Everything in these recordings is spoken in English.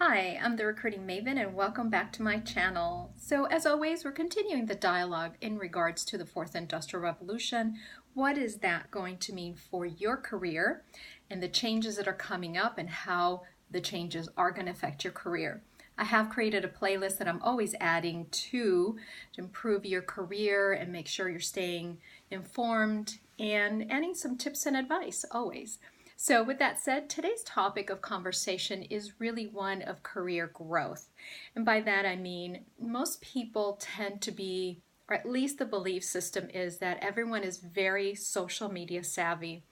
Hi, I'm the Recruiting Maven and welcome back to my channel. So as always, we're continuing the dialogue in regards to the fourth industrial revolution. What is that going to mean for your career and the changes that are coming up and how the changes are going to affect your career? I have created a playlist that I'm always adding to improve your career and make sure you're staying informed and adding some tips and advice always. So with that said, today's topic of conversation is really one of career growth. And by that I mean most people tend to be, or at least the belief system is that everyone is very social media savvy.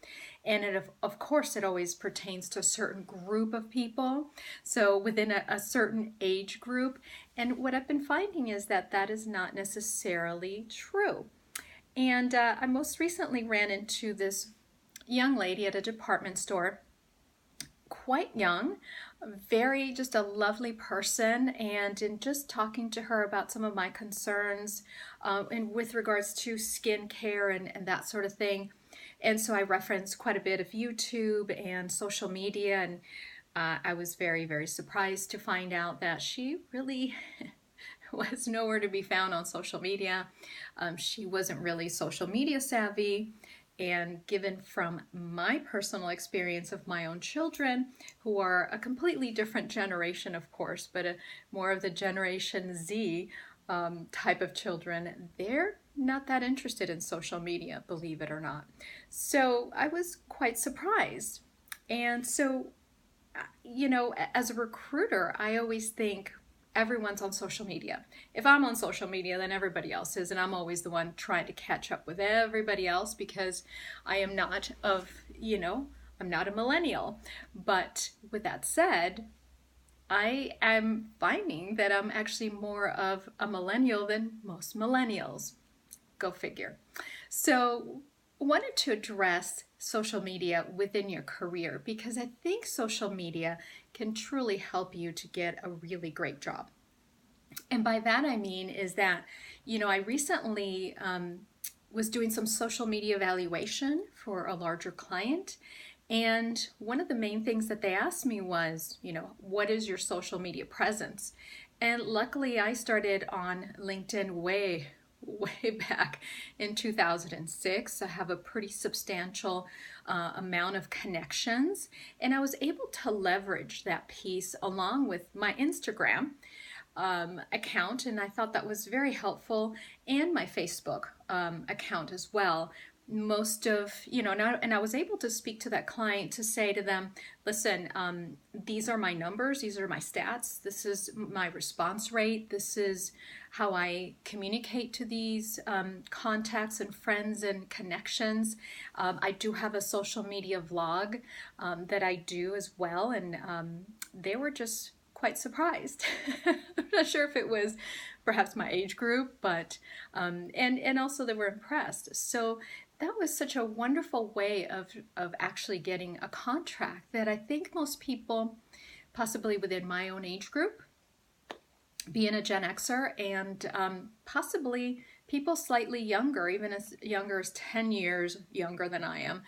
And of course, it always pertains to a certain group of people. So within a certain age group. And what I've been finding is that that is not necessarily true. And I most recently ran into this young lady at a department store, quite young, very just a lovely person, and in just talking to her about some of my concerns and with regards to skincare and that sort of thing. And so I referenced quite a bit of YouTube and social media, and I was very, very surprised to find out that she really was nowhere to be found on social media. She wasn't really social media savvy. And given from my personal experience of my own children, who are a completely different generation, of course, but more of the Generation Z type of children, they're not that interested in social media, believe it or not. So I was quite surprised. And so, as a recruiter, I always think, everyone's on social media. If I'm on social media, then everybody else is, and I'm always the one trying to catch up with everybody else because I am not I'm not a millennial. But with that said, I am finding that I'm actually more of a millennial than most millennials. Go figure. So I wanted to address social media within your career because I think social media can truly help you to get a really great job. And by that I mean is that, I recently was doing some social media evaluation for a larger client. And one of the main things that they asked me was, what is your social media presence? And luckily I started on LinkedIn way back in 2006. I have a pretty substantial amount of connections, and I was able to leverage that piece along with my Instagram account, and I thought that was very helpful, and my Facebook account as well. Most of, and I was able to speak to that client to say to them, listen, these are my numbers, these are my stats, this is my response rate, this is how I communicate to these contacts and friends and connections. I do have a social media vlog that I do as well, and they were just quite surprised. I'm not sure if it was perhaps my age group, but and also they were impressed. So that was such a wonderful way of actually getting a contract that I think most people, possibly within my own age group, being a Gen Xer, and possibly people slightly younger, even as younger as 10 years younger than I am,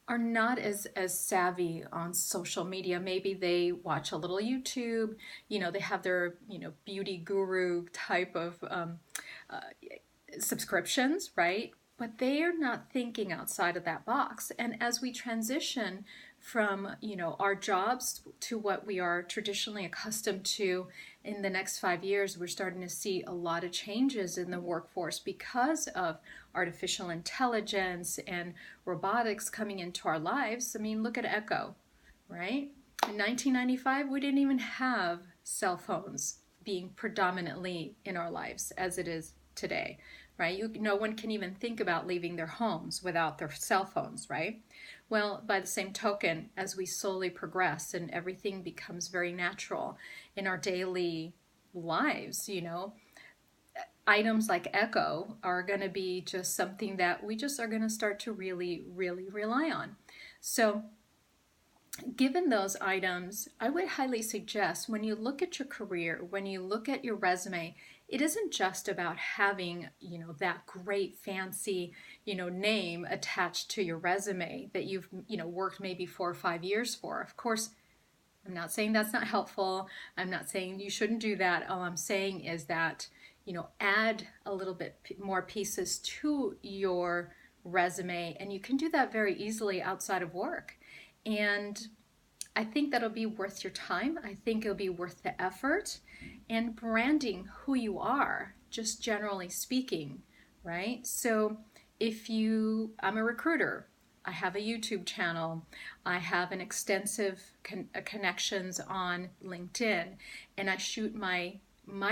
are not as savvy on social media. Maybe they watch a little YouTube, they have their, beauty guru type of subscriptions, right? But they are not thinking outside of that box. And as we transition from, our jobs to what we are traditionally accustomed to in the next 5 years, we're starting to see a lot of changes in the workforce because of artificial intelligence and robotics coming into our lives. I mean, look at Echo, right? In 1995, we didn't even have cell phones being predominantly in our lives as it is today, right? No one can even think about leaving their homes without their cell phones, right? Well, by the same token, as we slowly progress and everything becomes very natural in our daily lives, items like Echo are going to be just something that we just are going to start to really, really rely on. So given those items, I would highly suggest when you look at your career, when you look at your resume, it isn't just about having, that great fancy, name attached to your resume that you've, worked maybe 4 or 5 years for. Of course, I'm not saying that's not helpful. I'm not saying you shouldn't do that. All I'm saying is that, add a little bit more pieces to your resume, and you can do that very easily outside of work. And I think that'll be worth your time. I think it'll be worth the effort and branding who you are, just generally speaking, right? So I'm a recruiter, I have a YouTube channel, I have an extensive connections on LinkedIn, and I shoot my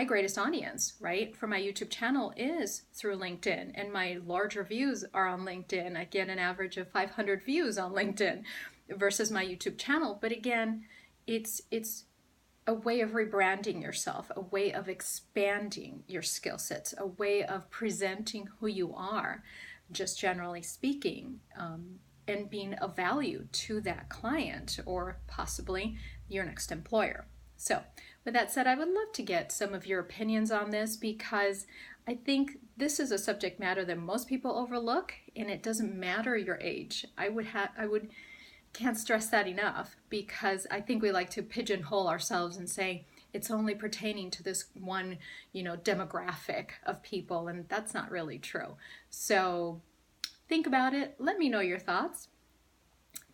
greatest audience, right, for my YouTube channel is through LinkedIn, and my larger views are on LinkedIn. I get an average of 500 views on LinkedIn versus my YouTube channel. But again, it's a way of rebranding yourself, a way of expanding your skill sets, a way of presenting who you are, just generally speaking, and being of value to that client or possibly your next employer. So with that said, I would love to get some of your opinions on this, because I think this is a subject matter that most people overlook, and it doesn't matter your age. I can't stress that enough, because I think we like to pigeonhole ourselves and say it's only pertaining to this one, demographic of people, and that's not really true. So think about it. Let me know your thoughts.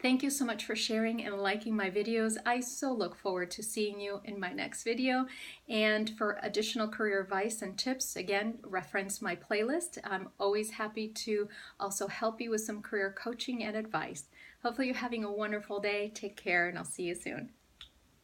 Thank you so much for sharing and liking my videos. I so look forward to seeing you in my next video. And for additional career advice and tips, again, reference my playlist. I'm always happy to also help you with some career coaching and advice. Hopefully you're having a wonderful day. Take care, and I'll see you soon.